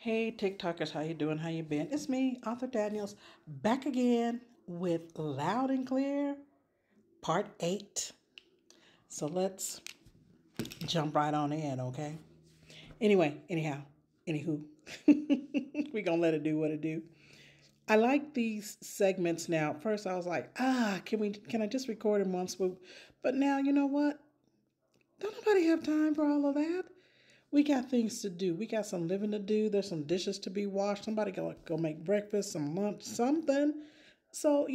Hey TikTokers, how you doing? How you been? It's me, Author Daniels, back again with Loud and Clear, Part 8. So let's jump right on in, okay? Anywho, we gonna let it do what it do. I like these segments now. First I was like, can I just record in one swoop? But now, you know what? Don't nobody have time for all of that. We got things to do. We got some living to do. There's some dishes to be washed. Somebody go make breakfast, some lunch, something. So,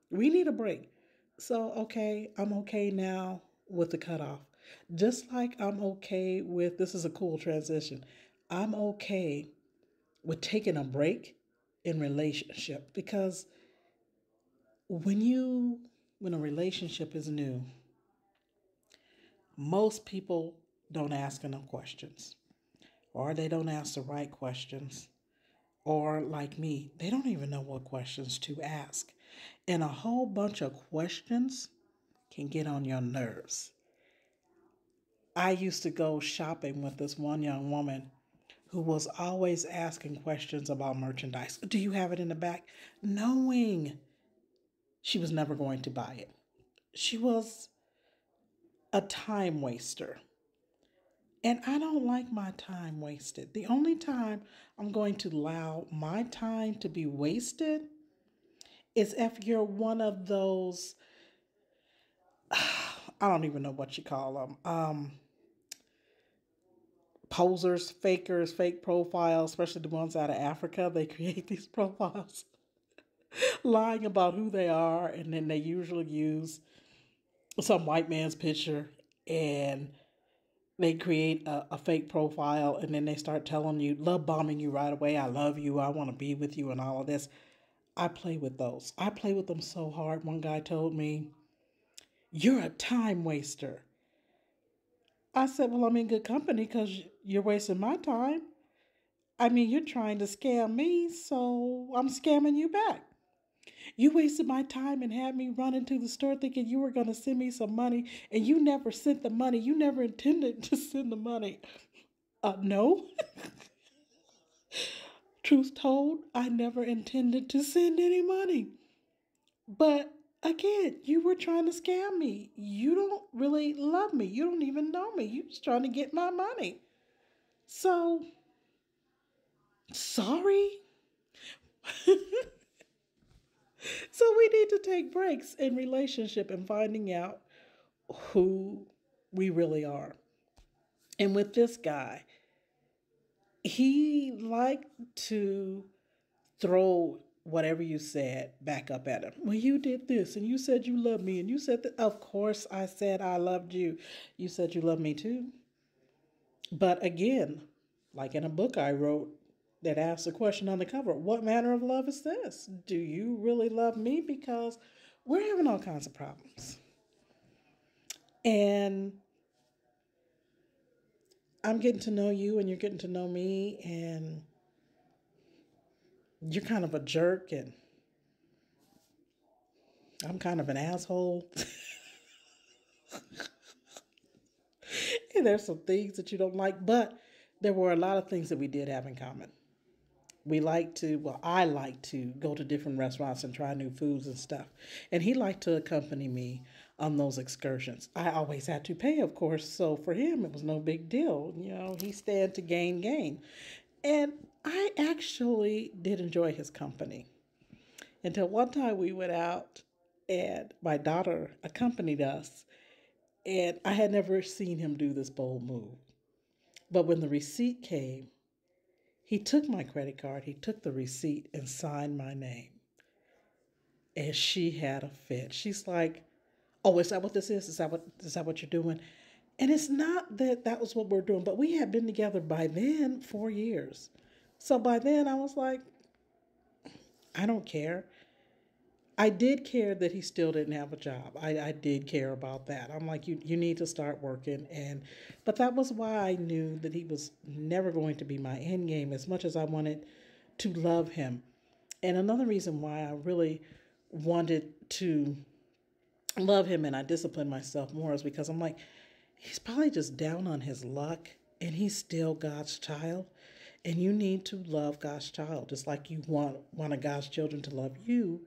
we need a break. So, okay, I'm okay now with the cutoff. Just like I'm okay with, this is a cool transition. I'm okay with taking a break in relationship because when a relationship is new, most people don't ask enough questions or they don't ask the right questions. Or, like me, they don't even know what questions to ask. And a whole bunch of questions can get on your nerves. I used to go shopping with this one young woman who was always asking questions about merchandise. Do you have it in the back? Knowing she was never going to buy it. She was a time waster. And I don't like my time wasted. The only time I'm going to allow my time to be wasted is if you're one of those, I don't even know what you call them, posers, fakers, fake profiles, especially the ones out of Africa. They create these profiles lying about who they are, and then they usually use some white man's picture and they create a fake profile, and then they start telling you, love bombing you right away. I love you. I want to be with you and all of this. I play with those. I play with them so hard. One guy told me, you're a time waster. I said, well, I'm in good company because you're wasting my time. I mean, you're trying to scam me, so I'm scamming you back. You wasted my time and had me run into the store thinking you were going to send me some money, and you never sent the money. You never intended to send the money. No. Truth told, I never intended to send any money. But again, you were trying to scam me. You don't really love me. You don't even know me. You're just trying to get my money. So, sorry. So we need to take breaks in relationship and finding out who we really are. And with this guy, he liked to throw whatever you said back up at him. Well, you did this and you said you loved me and you said that. Of course I said I loved you. You said you loved me too. But again, like in a book I wrote that asked the question on the cover, what manner of love is this? Do you really love me? Because we're having all kinds of problems. And I'm getting to know you and you're getting to know me, and you're kind of a jerk and I'm kind of an asshole. And there's some things that you don't like, but there were a lot of things that we did have in common. I like to go to different restaurants and try new foods and stuff. And he liked to accompany me on those excursions. I always had to pay, of course. So for him, it was no big deal. He stand to gain. And I actually did enjoy his company until one time we went out and my daughter accompanied us. And I had never seen him do this bold move. But when the receipt came, he took my credit card, he took the receipt and signed my name. And she had a fit. She's like, oh, is that what this is? Is that what you're doing? And it's not that that was what we're doing, but we had been together by then 4 years. So by then I was like, I don't care. I did care that he still didn't have a job. I did care about that. I'm like, you need to start working. But that was why I knew that he was never going to be my end game as much as I wanted to love him. And another reason why I really wanted to love him and I disciplined myself more is because I'm like, he's probably just down on his luck and he's still God's child. And you need to love God's child just like you want one of God's children to love you.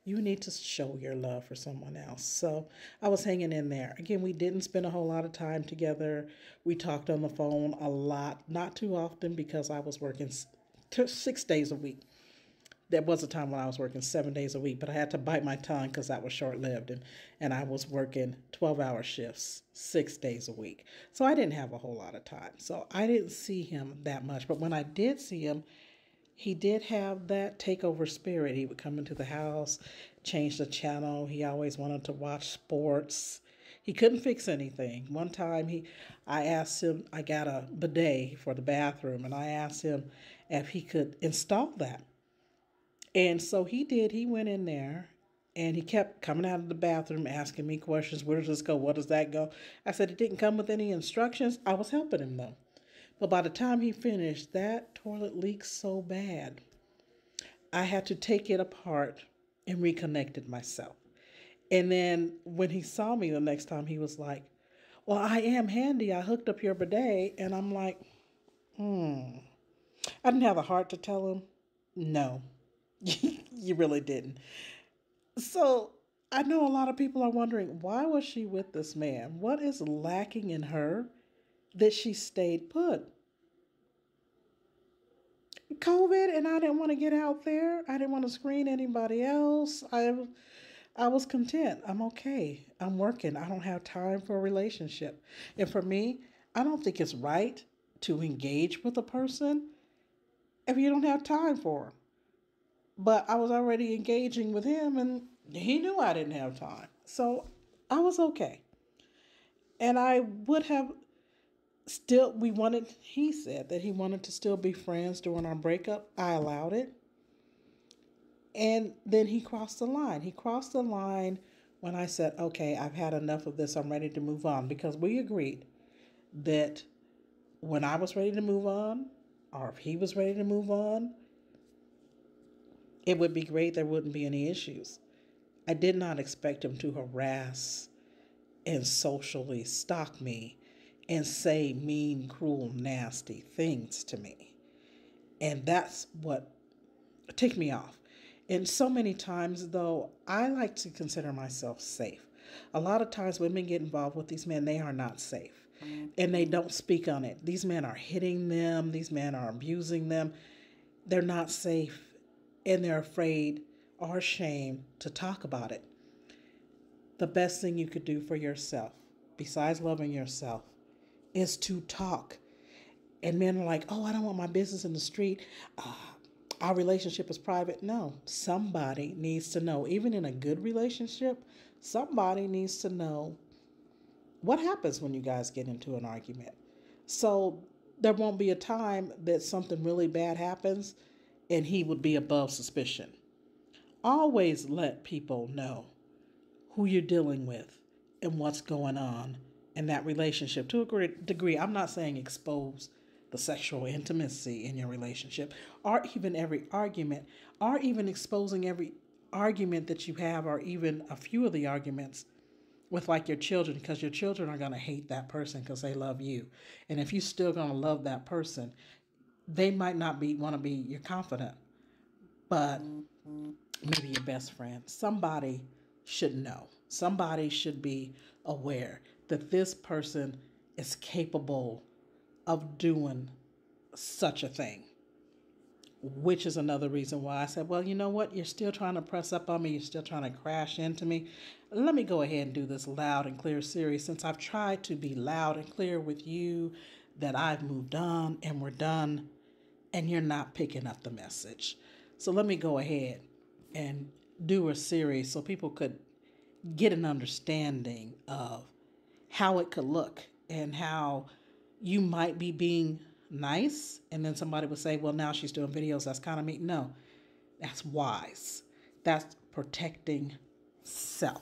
You need to show your love for someone else. So I was hanging in there. Again, we didn't spend a whole lot of time together. We talked on the phone a lot, not too often because I was working 6 days a week. There was a time when I was working 7 days a week, but I had to bite my tongue because that was short lived. And I was working 12-hour shifts 6 days a week. So I didn't have a whole lot of time. So I didn't see him that much. But when I did see him, he did have that takeover spirit. He would come into the house, change the channel. He always wanted to watch sports. He couldn't fix anything. One time I asked him, I got a bidet for the bathroom, and I asked him if he could install that. And so he did. He went in there and he kept coming out of the bathroom asking me questions. Where does this go? What does that go? I said it didn't come with any instructions. I was helping him though. But by the time he finished, that toilet leaked so bad, I had to take it apart and reconnect it myself. And then when he saw me the next time, he was like, well, I am handy. I hooked up your bidet. And I'm like, I didn't have the heart to tell him, no, you really didn't. So I know a lot of people are wondering, why was she with this man? What is lacking in her that she stayed put? COVID, and I didn't want to get out there. I didn't want to screen anybody else. I was content. I'm okay. I'm working. I don't have time for a relationship. And for me, I don't think it's right to engage with a person if you don't have time for them. But I was already engaging with him, and he knew I didn't have time. So I was okay. And I would have still, he said that he wanted to still be friends during our breakup. I allowed it. And then he crossed the line. He crossed the line when I said, okay, I've had enough of this. I'm ready to move on. Because we agreed that when I was ready to move on, or if he was ready to move on, it would be great. There wouldn't be any issues. I did not expect him to harass and socially stalk me and say mean, cruel, nasty things to me. And that's what ticked me off. And so many times, though, I like to consider myself safe. A lot of times women get involved with these men, they are not safe. And they don't speak on it. These men are hitting them. These men are abusing them. They're not safe. And they're afraid or ashamed to talk about it. The best thing you could do for yourself, besides loving yourself, is to talk. And men are like, oh, I don't want my business in the street. Our relationship is private. No, somebody needs to know. Even in a good relationship, somebody needs to know what happens when you guys get into an argument. So there won't be a time that something really bad happens and he would be above suspicion. Always let people know who you're dealing with and what's going on in that relationship. To a great degree, I'm not saying expose the sexual intimacy in your relationship, or even every argument, or even exposing every argument that you have, or even a few of the arguments with like your children, because your children are going to hate that person because they love you. And if you're still going to love that person, they might not want to be your confidant, but maybe your best friend. Somebody should know. Somebody should be aware that this person is capable of doing such a thing. Which is another reason why I said, well, you know what? You're still trying to press up on me. You're still trying to crash into me. Let me go ahead and do this loud and clear series, since I've tried to be loud and clear with you that I've moved on and we're done, and you're not picking up the message. So let me go ahead and do a series so people could get an understanding of how it could look and how you might be being nice, and then somebody would say, well, now she's doing videos, that's kind of mean. No, that's wise. That's protecting self.